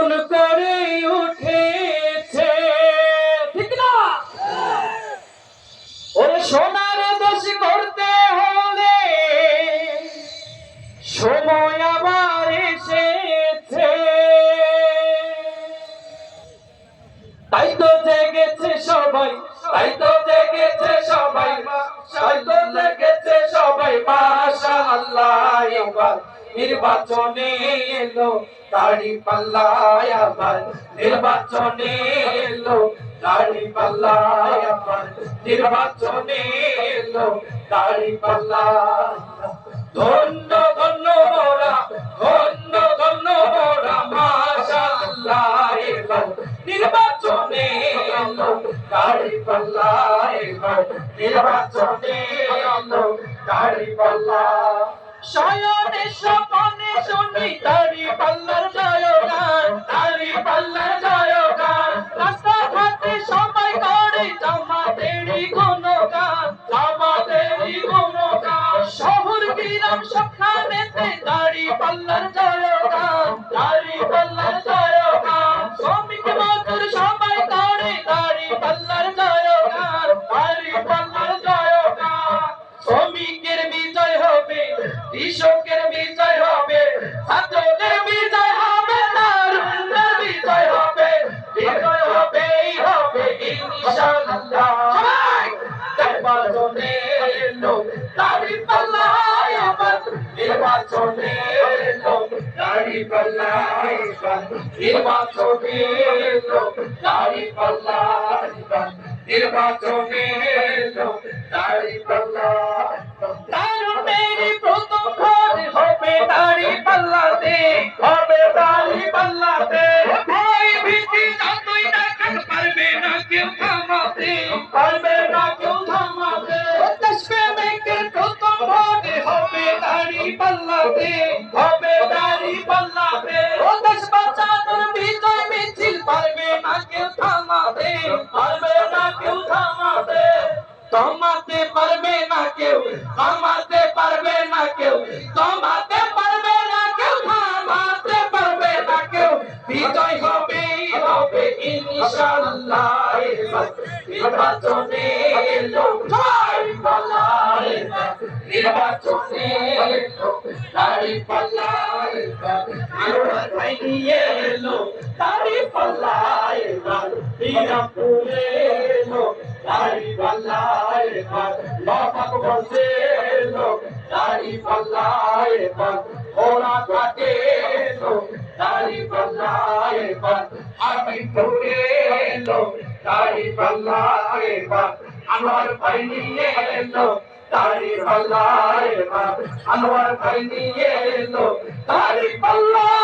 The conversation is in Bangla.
নতুন করে উঠেছে, ঠিক না? ওরে সোনার দেশ করতে হলে সময় আবার এসেছে। তাই তো জেগেছে সবাই, তাই তো জেগেছে সবাই, তাই তো জেগেছে সবাই মাশাআল্লাহ। এবার নির্বাচনে এলো দাঁড়িপাল্লায় আবার, নির্বাচনে এলো দাঁড়িপাল্লায় আবার, নির্বাচনে এলো দাঁড়িপাল্লায়। ধন্য ধন্য মোরা, ধন্য ধন্য মোরা মাশাআল্লাহ। এবার নির্বাচনে এলো দাঁড়িপাল্লায়, এবার নির্বাচনে এলো দাঁড়িপাল্লায়। শয়নে স্বপনে শুনি দাঁড়িপাল্লার জয়গান, দাঁড়িপাল্লার জয়গান। রাস্তাঘাটে সবাই করে জামাতেরই গুণগান, জামাতেরই গুণগান। শহর গ্রাম সবখানেতে দাঁড়িপাল্লার জয়গান, দাঁড়িপাল্লার জয়গান। শ্রমিক মজদুর সবাই করে দাঁড়িপাল্লার জয়গান, দাঁড়িপাল্লার জয়গান। শ্রমিকের বিজয় হবে, কৃষকের বিজয় হবে, ছাত্রদের বিজয় হবে, তরুণদের বিজয় হবে, বিজয় হবেই হবে ইনশাআল্লাহ। সবাই নির্বাচনে এলো দাঁড়িপাল্লায় আবার, নির্বাচনে এলো দাঁড়িপাল্লায় আবার, নির্বাচনে এলো দাঁড়িপাল্লায় আবার, নির্বাচনে এলো দাঁড়িপাল্লায়। তারুণেরই প্রথম ভোট হবে দাঁড়িপাল্লাতে, হবে দাঁড়িপাল্লাতে। ভয় ভীতি যতই দেখাক পারবে না কেউ থামাতে, পারবে না কেউ থামাতে। দেশপ্রেমিকের প্রথম ভোট হবে দাঁড়িপাল্লাতে, হবে দাঁড়িপাল্লাতে। ও দেশ বাঁচানোর বিজয় মিছিল পারবে না কেউ থামাতে, পারবে না কেউ থামাতে। থামাতে পারবে না কেউ, থামাতে পারবে না কেউ, থামাতে পারবে না কেউ, থামাতে পারবে না কেউ। বিজয় হবেই হবে ইনশাআল্লাহ। এবার নির্বাচনে এলো দাঁড়িপাল্লায়, এবার নির্বাচনে এলো দাঁড়িপাল্লায়। এবার আনোয়ার ভাই নিয়ে এলো দাঁড়িপাল্লায়, এবার শ্রীরামপুরে এলো দাঁড়িপাল্লায়। এবার নবাবগঞ্জে এলো দাঁড়িপাল্লায়, এবার ঘোড়াঘাটে এলো দাঁড়িপাল্লায়। এবার হাকিমপুরে এলো দাঁড়িপাল্লায়, এবার আনোয়ার ভাই নিয়ে এলো দাঁড়িপাল্লায়। এবার আনোয়ার ভাই নিয়ে এলো দাঁড়িপাল্লায়।